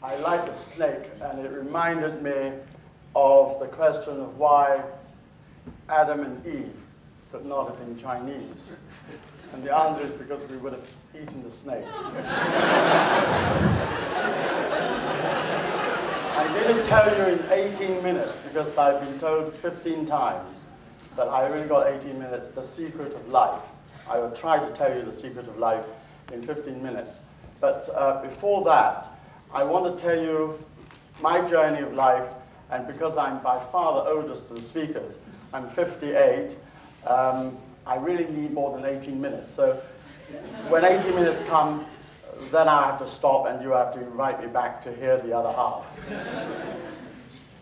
I like a snake, and it reminded me of the question of why Adam and Eve could not have been Chinese. And the answer is because we would have eaten the snake. I'm going to tell you in 18 minutes, because I've been told 15 times that I really got 18 minutes, the secret of life. I will try to tell you the secret of life in 15 minutes. But before that, I want to tell you my journey of life, and because I'm by far the oldest of the speakers, I'm 58, I really need more than 18 minutes. So when 18 minutes come, then I have to stop and you have to invite me back to hear the other half.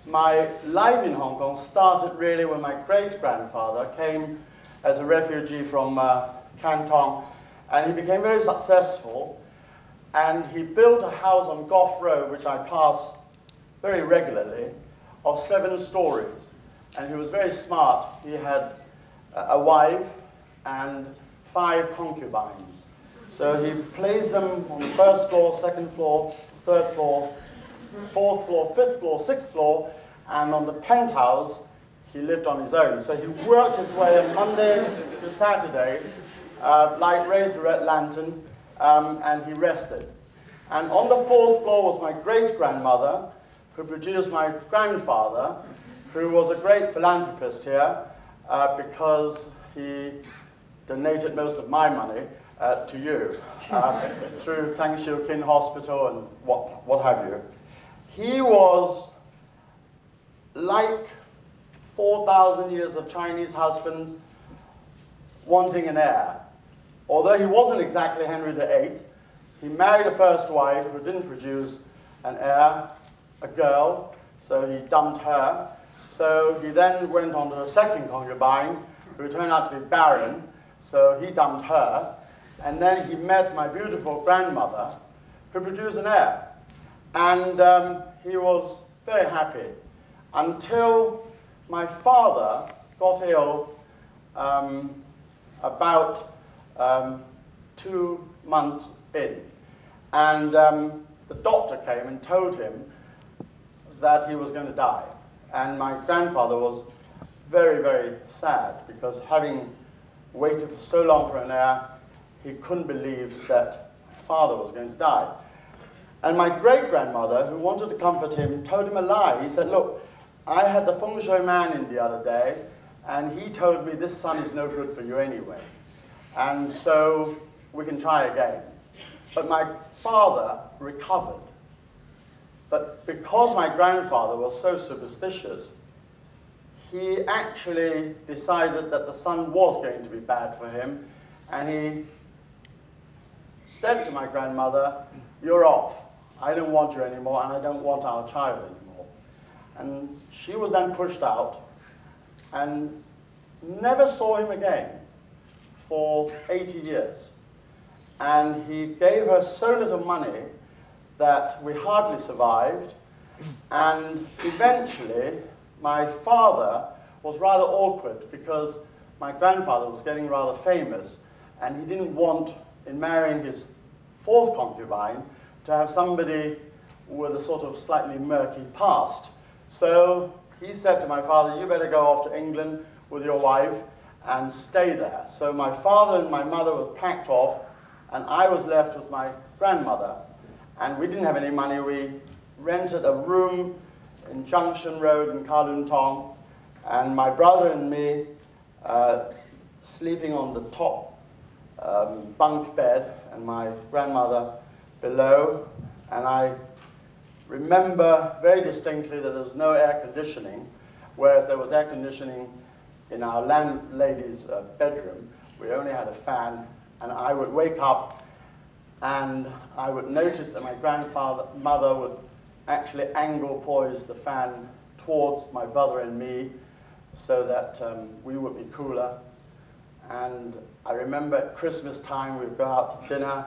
My life in Hong Kong started really when my great-grandfather came as a refugee from Canton, and he became very successful, and he built a house on Gough Road, which I pass very regularly, of 7 stories. And he was very smart. He had a wife and 5 concubines. So he placed them on the 1st floor, 2nd floor, 3rd floor, 4th floor, 5th floor, 6th floor, and on the penthouse, he lived on his own. So he worked his way on Monday to Saturday, raised the red lantern, and he rested. And on the 4th floor was my great-grandmother, who produced my grandfather, who was a great philanthropist here, because he donated most of my money to you through Tang Shiu Kin Hospital and what have you. He was like 4,000 years of Chinese husbands wanting an heir. Although he wasn't exactly Henry VIII, he married a first wife who didn't produce an heir, a girl, so he dumped her. So he then went on to a second concubine, who turned out to be barren, so he dumped her. And then he met my beautiful grandmother, who produced an heir. And he was very happy until my father got ill about 2 months in. And the doctor came and told him that he was going to die. And my grandfather was very, very sad, because having waited for so long for an heir, he couldn't believe that my father was going to die. And my great-grandmother, who wanted to comfort him, told him a lie. He said, look, I had the feng shui man in the other day, and he told me this son is no good for you anyway. And so we can try again. But my father recovered. But because my grandfather was so superstitious, he actually decided that the son was going to be bad for him, and he said to my grandmother, you're off. I don't want you anymore, and I don't want our child anymore. And she was then pushed out and never saw him again for 80 years. And he gave her so little money that we hardly survived, and eventually my father was rather awkward because my grandfather was getting rather famous, and he didn't want, in marrying his 4th concubine, to have somebody with a sort of slightly murky past. So he said to my father, you better go off to England with your wife and stay there. So my father and my mother were packed off, and I was left with my grandmother. And we didn't have any money. We rented a room in Junction Road in Kowloon Tong, and my brother and me sleeping on the top bunk bed, and my grandmother below. And I remember very distinctly that there was no air conditioning, whereas there was air conditioning in our landlady's bedroom. We only had a fan, and I would wake up and I would notice that my mother would actually angle poise the fan towards my brother and me so that we would be cooler. And I remember at Christmas time we would go out to dinner,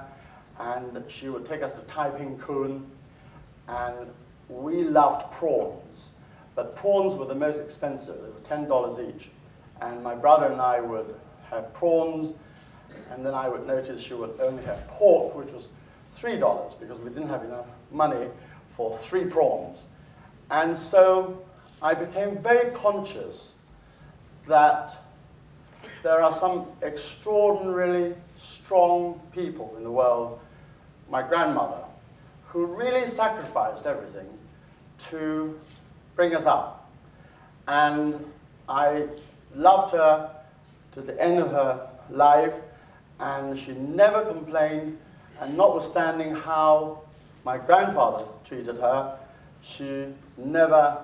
and she would take us to Tai Ping Kun, and we loved prawns. But prawns were the most expensive. They were $10 each. And my brother and I would have prawns, and then I would notice she would only have pork, which was $3, because we didn't have enough money for 3 prawns. And so I became very conscious that there are some extraordinarily strong people in the world, my grandmother, who really sacrificed everything to bring us up. And I loved her to the end of her life, and she never complained, and notwithstanding how my grandfather treated her, she never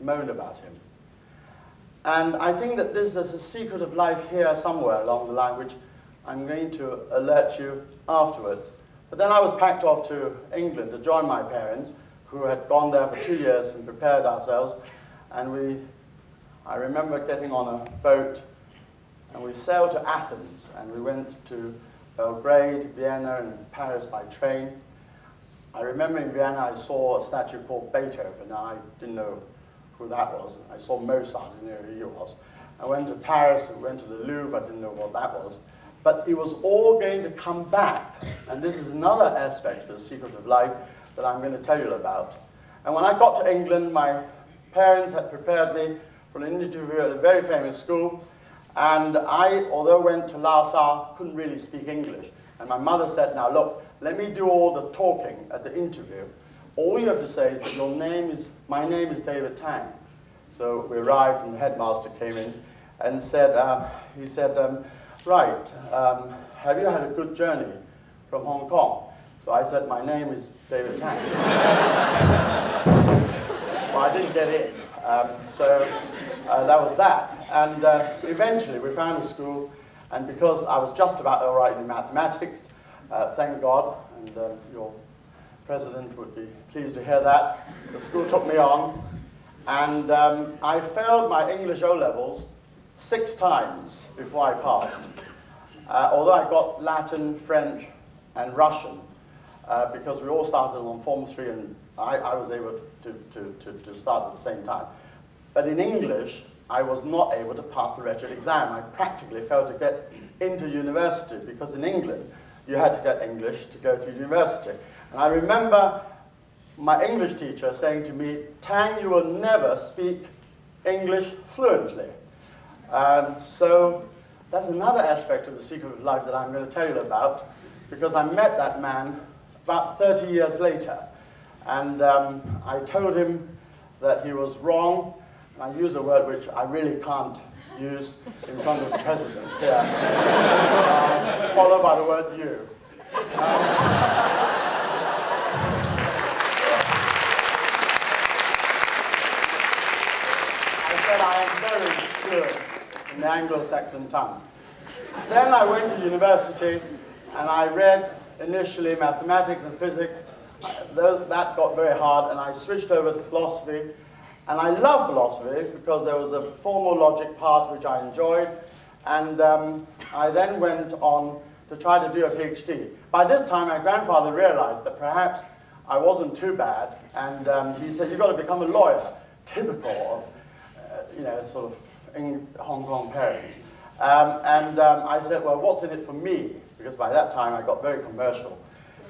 moaned about him. And I think that this is a secret of life here somewhere along the line, which I'm going to alert you afterwards. But then I was packed off to England to join my parents, who had gone there for 2 years and prepared ourselves. And I remember getting on a boat, and we sailed to Athens, and we went to Belgrade, Vienna, and Paris by train. I remember in Vienna I saw a statue called Beethoven. Now, I didn't know who that was. I saw Mozart, I didn't know who he was. I went to Paris, we went to the Louvre, I didn't know what that was. But it was all going to come back. And this is another aspect of the secret of life that I'm going to tell you about. And when I got to England, my parents had prepared me for an interview at a very famous school. And I, although went to LaSalle, couldn't really speak English. And my mother said, now look, let me do all the talking at the interview. All you have to say is that my name is David Tang. So we arrived, and the headmaster came in and said, he said, right, have you had a good journey from Hong Kong? So I said, my name is David Tang. Well, I didn't get in. So that was that. And eventually we found a school, and because I was just about all right in mathematics, thank God, and your president would be pleased to hear that, the school took me on, and I failed my English O-levels 6 times before I passed. Although I got Latin, French, and Russian, because we all started on Form 3, and I was able to start at the same time. But in English, I was not able to pass the wretched exam. I practically failed to get into university, because in England, you had to get English to go to university. And I remember my English teacher saying to me, Tang, you will never speak English fluently. So that's another aspect of the secret of life that I'm going to tell you about, because I met that man about 30 years later. And I told him that he was wrong. And I use a word which I really can't use in front of the president here, followed by the word you. I said I am very good in the Anglo-Saxon tongue. Then I went to university, and I read initially mathematics and physics. That got very hard, and I switched over to philosophy. And I love philosophy because there was a formal logic part which I enjoyed. And I then went on to try to do a PhD. By this time, my grandfather realized that perhaps I wasn't too bad. And he said, you've got to become a lawyer, typical of, sort of Hong Kong parents. I said, well, what's in it for me? Because by that time, I got very commercial.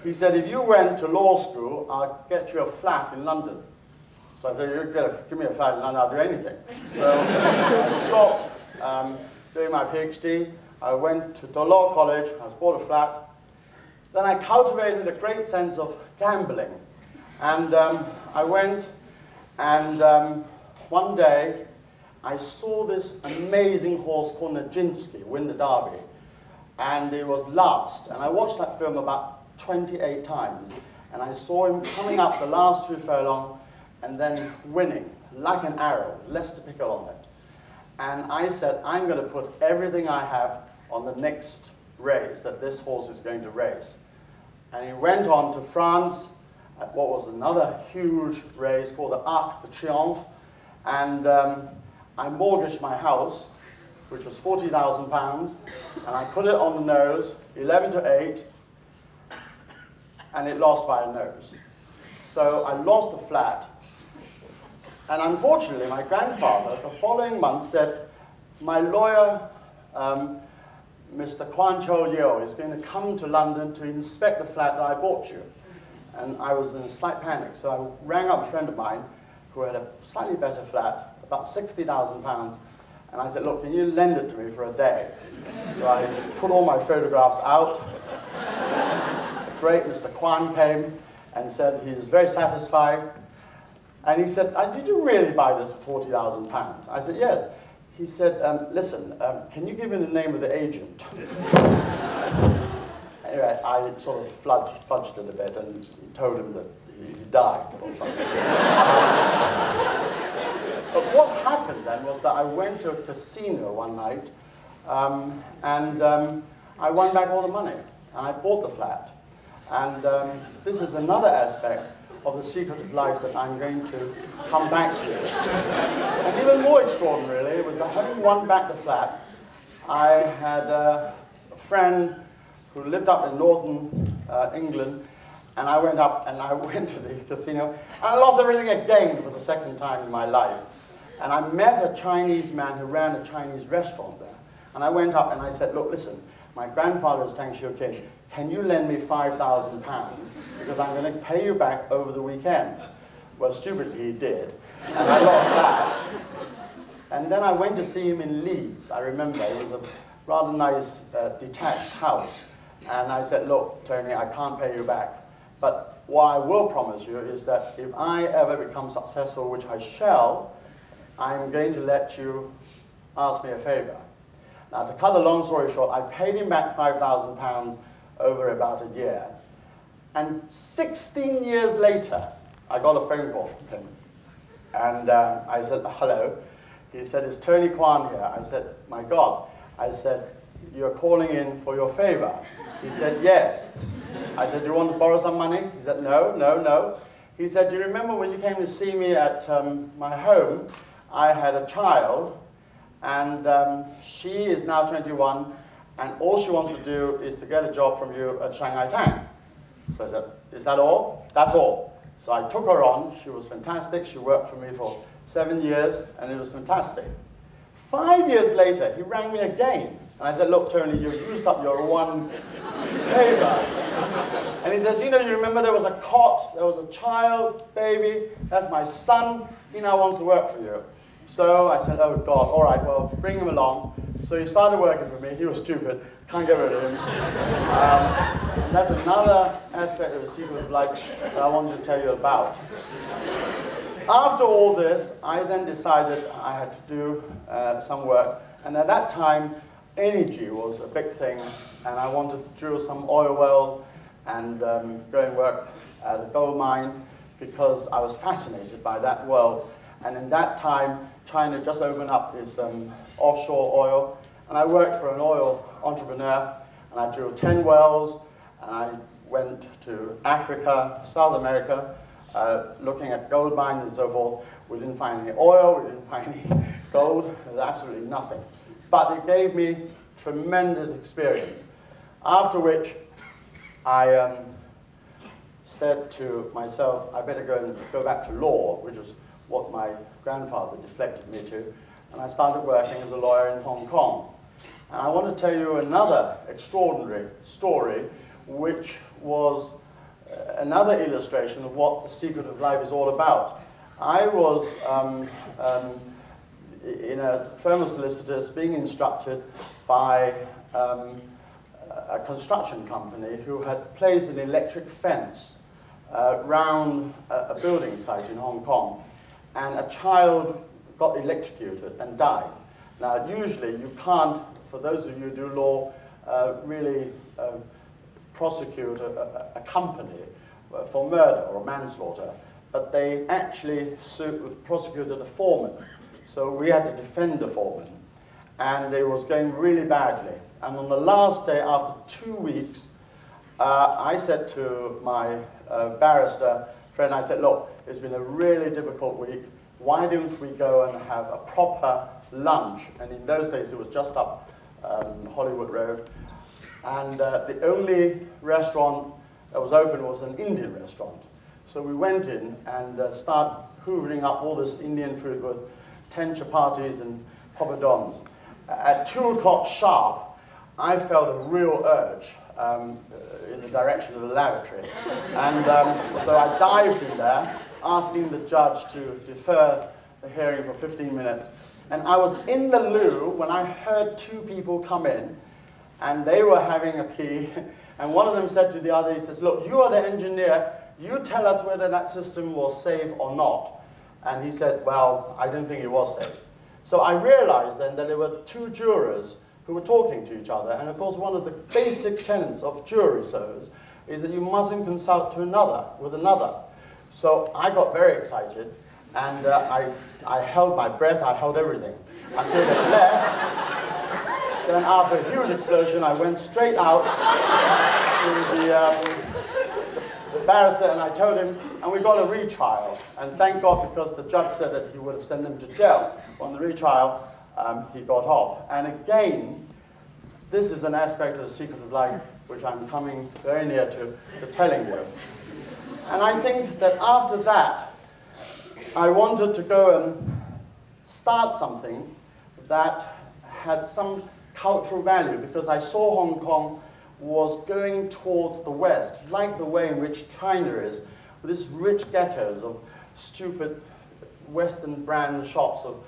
He said, if you went to law school, I'll get you a flat in London. So I said, you're going to give me a flat in London, I'll do anything. So I stopped doing my PhD. I went to the law college, I was bought a flat. Then I cultivated a great sense of gambling. And I went, and one day, I saw this amazing horse called Nijinsky win the Derby. And it was last. And I watched that film about 28 times. And I saw him coming up the last 2 furlongs, and then winning, like an arrow, less to pickle on it. And I said, I'm going to put everything I have on the next race that this horse is going to race. And he went on to France at what was another huge race called the Arc de Triomphe. And I mortgaged my house, which was £40,000, and I put it on the nose, 11 to 8, and it lost by a nose. So I lost the flat. And unfortunately, my grandfather, the following month, said, my lawyer, Mr. Kwan Cho Yeo, is going to come to London to inspect the flat that I bought you. and I was in a slight panic. So I rang up a friend of mine who had a slightly better flat, about £60,000, and I said, look, can you lend it to me for a day? So I put all my photographs out. The great Mr. Kwan came and said he was very satisfied. And he said, did you really buy this for £40,000? I said, yes. He said, listen, can you give me the name of the agent? Anyway, I sort of fudged it a bit and told him that he died or something. But what happened then was that I went to a casino one night and I won back all the money. And I bought the flat. And this is another aspect of the secret of life that I'm going to come back to. And even more extraordinarily was that having won back the flat, I had a friend who lived up in northern England, and I went up and I went to the casino, and I lost everything again for the second time in my life. And I met a Chinese man who ran a Chinese restaurant there. And I went up and I said, look, listen, my grandfather is Tang Xiu-King. Can you lend me £5,000? Because I'm going to pay you back over the weekend. Well, stupidly he did. And I lost that. And then I went to see him in Leeds. I remember it was a rather nice detached house. And I said, look, Tony, I can't pay you back. But what I will promise you is that if I ever become successful, which I shall, I'm going to let you ask me a favor. Now, to cut a long story short, I paid him back £5,000 over about a year. And 16 years later, I got a phone call from him. And I said, hello. He said, is Tony Kwan here? I said, my God. I said, you're calling in for your favor. He said, yes. I said, do you want to borrow some money? He said, no, no, no. He said, do you remember when you came to see me at my home, I had a child, and she is now 21, and all she wants to do is to get a job from you at Shanghai Tang. So I said, is that all? That's all. So I took her on. She was fantastic. She worked for me for 7 years, and it was fantastic. 5 years later, he rang me again. And I said, look, Tony, you've used up your one favor. And he says, you know, you remember there was a cot, there was a child, baby, that's my son. He now wants to work for you. So I said, oh, God, all right, well, bring him along. So he started working for me. He was stupid. Can't get rid of him. And that's another aspect of the secret of life that I wanted to tell you about. After all this, I then decided I had to do some work. And at that time, energy was a big thing. And I wanted to drill some oil wells and go and work at a gold mine because I was fascinated by that world. And in that time, China just opened up this offshore oil. And I worked for an oil entrepreneur, and I drilled 10 wells, and I went to Africa, South America, looking at gold mines and so forth. We didn't find any oil, we didn't find any gold, there was absolutely nothing. But it gave me tremendous experience. After which, I said to myself, I better go back to law, which was what my grandfather deflected me to. And I started working as a lawyer in Hong Kong. And I want to tell you another extraordinary story, which was another illustration of what the secret of life is all about. I was in a firm of solicitors being instructed by a construction company who had placed an electric fence round a building site in Hong Kong. And a child got electrocuted and died. Now, usually you can't, for those of you who do law, really prosecute a company for murder or manslaughter, but they actually prosecuted a foreman. So we had to defend the foreman, and it was going really badly. And on the last day, after 2 weeks, I said to my barrister friend, I said, look, it's been a really difficult week. Why don't we go and have a proper lunch? And in those days, it was just up Hollywood Road. And the only restaurant that was open was an Indian restaurant. So we went in and started hoovering up all this Indian food with 10 chapatis and poppadoms. At 2 o'clock sharp, I felt a real urge in the direction of the lavatory. And so I dived in there, asking the judge to defer the hearing for 15 minutes. And I was in the loo when I heard two people come in, and they were having a pee. And one of them said to the other, he says, look, you are the engineer. You tell us whether that system was safe or not. And he said, well, I don't think it was safe. So I realized then that there were two jurors who were talking to each other. And of course, one of the basic tenets of jury service is that you mustn't consult with another. So I got very excited, and I held my breath, I held everything until they left. Then after a huge explosion, I went straight out to the barrister, and I told him, and we got a retrial. And thank God, because the judge said that he would have sent them to jail. On the retrial, he got off. And again, this is an aspect of the secret of life which I'm coming very near to telling you. And I think that after that, I wanted to go and start something that had some cultural value, because I saw Hong Kong was going towards the West, like the way in which China is, with these rich ghettos of stupid Western brand shops of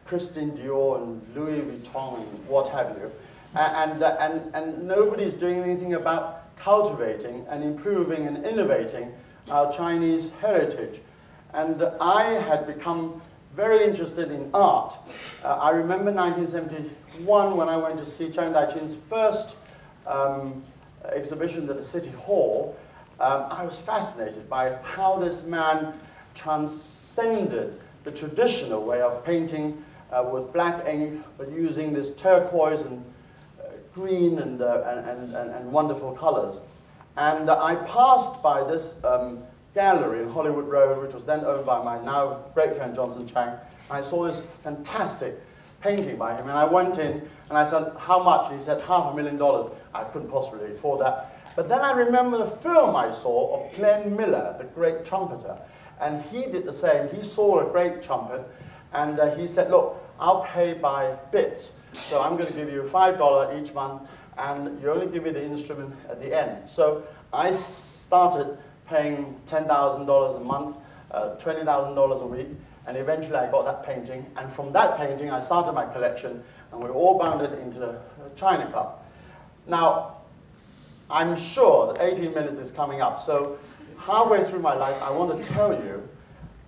Christian Dior and Louis Vuitton and what have you. And nobody's doing anything about cultivating and improving and innovating our Chinese heritage. And I had become very interested in art. I remember 1971 when I went to see Chiang Kai-shek's first exhibition at the City Hall. I was fascinated by how this man transcended the traditional way of painting with black ink, but using this turquoise and green and wonderful colors. And I passed by this gallery in Hollywood Road, which was then owned by my now great friend Johnson Chang. I saw this fantastic painting by him, and I went in and I said, how much? And he said, $500,000. I couldn't possibly afford that. But then I remember the film I saw of Glenn Miller, the great trumpeter, and he did the same. He saw a great trumpet, and he said, look, I'll pay by bits. So I'm going to give you $5 each month, and you only give me the instrument at the end. So I started paying $10,000 a month, $20,000 a week, and eventually I got that painting. And from that painting, I started my collection, and we all bounded into the China Club. Now, I'm sure that 18 minutes is coming up, so halfway through my life, I want to tell you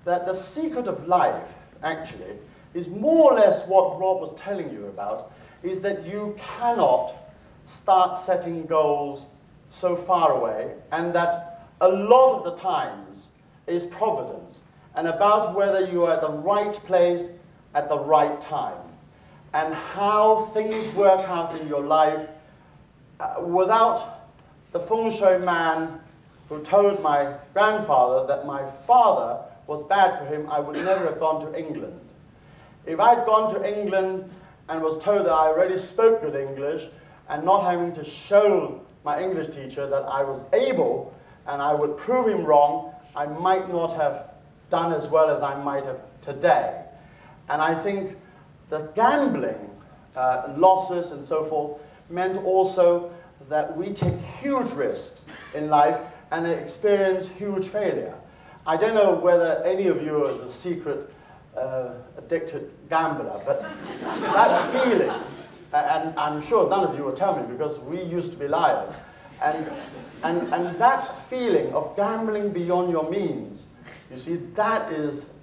that the secret of life, actually, is more or less what Rob was telling you about, is that you cannot start setting goals so far away, and that a lot of the times is providence, and about whether you are at the right place at the right time, and how things work out in your life without the feng shui man who told my grandfather that my father was bad for him, I would never have gone to England. If I'd gone to England and was told that I already spoke good English, and not having to show my English teacher that I was able, and I would prove him wrong, I might not have done as well as I might have today. And I think the gambling, losses and so forth, meant also that we take huge risks in life and experience huge failure. I don't know whether any of you is a secret addicted gambler, but that feeling, and I'm sure none of you will tell me because we used to be liars, and that feeling of gambling beyond your means, you see, that is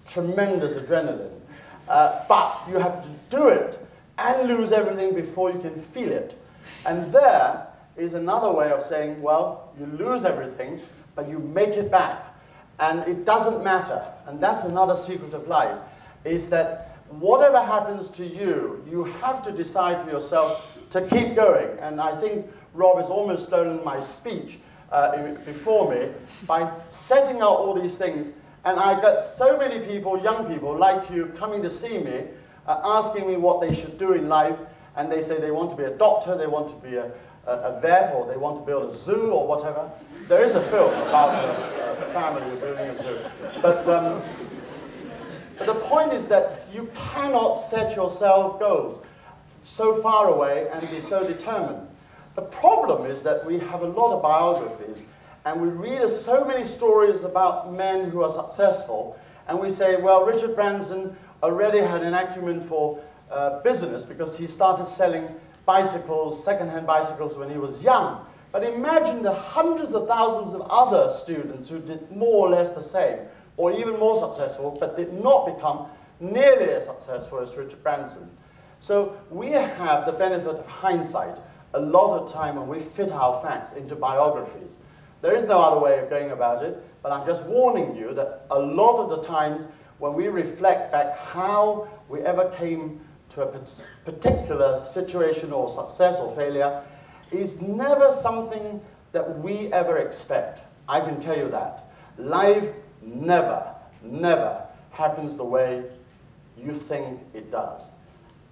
tremendous adrenaline. But you have to do it and lose everything before you can feel it. And there is another way of saying, well, you lose everything, but you make it back. And it doesn't matter. And that's another secret of life, is that whatever happens to you, you have to decide for yourself to keep going. And I think Rob has almost stolen my speech before me by setting out all these things. And I got so many people, young people like you, coming to see me, asking me what they should do in life. And they say they want to be a doctor, they want to be a vet, or they want to build a zoo, or whatever. There is a film about a family building a zoo. But the point is that you cannot set yourself goals so far away and be so determined. The problem is that we have a lot of biographies, and we read so many stories about men who are successful, and we say, well, Richard Branson already had an acumen for business because he started selling bicycles, second-hand bicycles, when he was young. But imagine the hundreds of thousands of other students who did more or less the same, or even more successful, but did not become nearly as successful as Richard Branson. So we have the benefit of hindsight a lot of time when we fit our facts into biographies. There is no other way of going about it, but I'm just warning you that a lot of the times when we reflect back how we ever came to a particular situation or success or failure is never something that we ever expect. I can tell you that. Life never happens the way you think it does.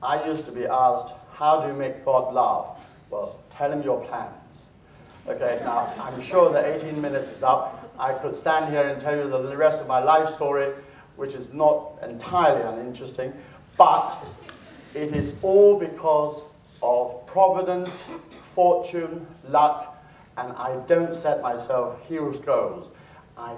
I used to be asked, how do you make God laugh? Well, tell him your plans. Okay, now, I'm sure that 18 minutes is up. I could stand here and tell you the rest of my life story, which is not entirely uninteresting, but it is all because of providence, fortune, luck, and I don't set myself huge goals. I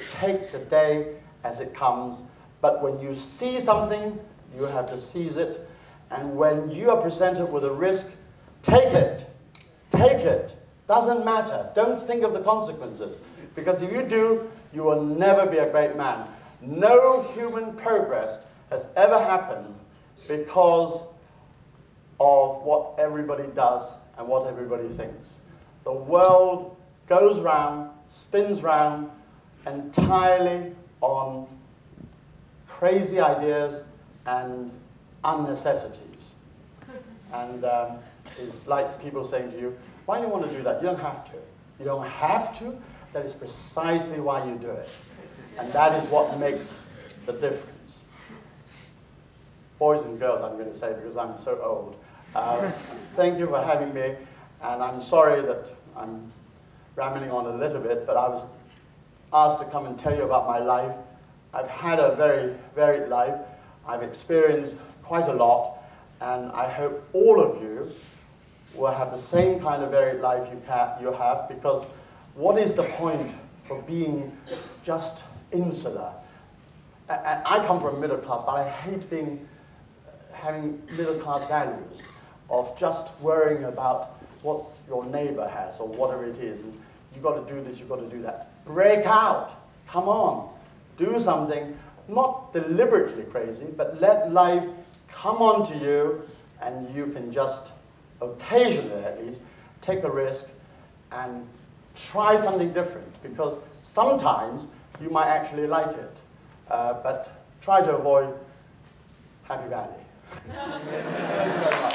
take the day as it comes, but when you see something, you have to seize it, and when you are presented with a risk, take it. Take it. Doesn't matter. Don't think of the consequences. Because if you do, you will never be a great man. No human progress has ever happened because of what everybody does and what everybody thinks. The world goes round, spins round, entirely on crazy ideas and unnecessities. And it's like people saying to you, why do you want to do that? You don't have to. You don't have to. That is precisely why you do it. And that is what makes the difference. Boys and girls, I'm going to say, because I'm so old. Thank you for having me. And I'm sorry that I'm rambling on a little bit, but I was asked to come and tell you about my life. I've had a very varied life. I've experienced quite a lot. And I hope all of you will have the same kind of varied life you have, because what is the point for being just insular? I come from a middle class, but I hate having middle class values of just worrying about what your neighbor has or whatever it is. And you've got to do this, you've got to do that. Break out. Come on. Do something, not deliberately crazy, but let life come on to you, and you can just occasionally at least take a risk and try something different, because sometimes you might actually like it, but try to avoid Happy Valley. Thank you very much.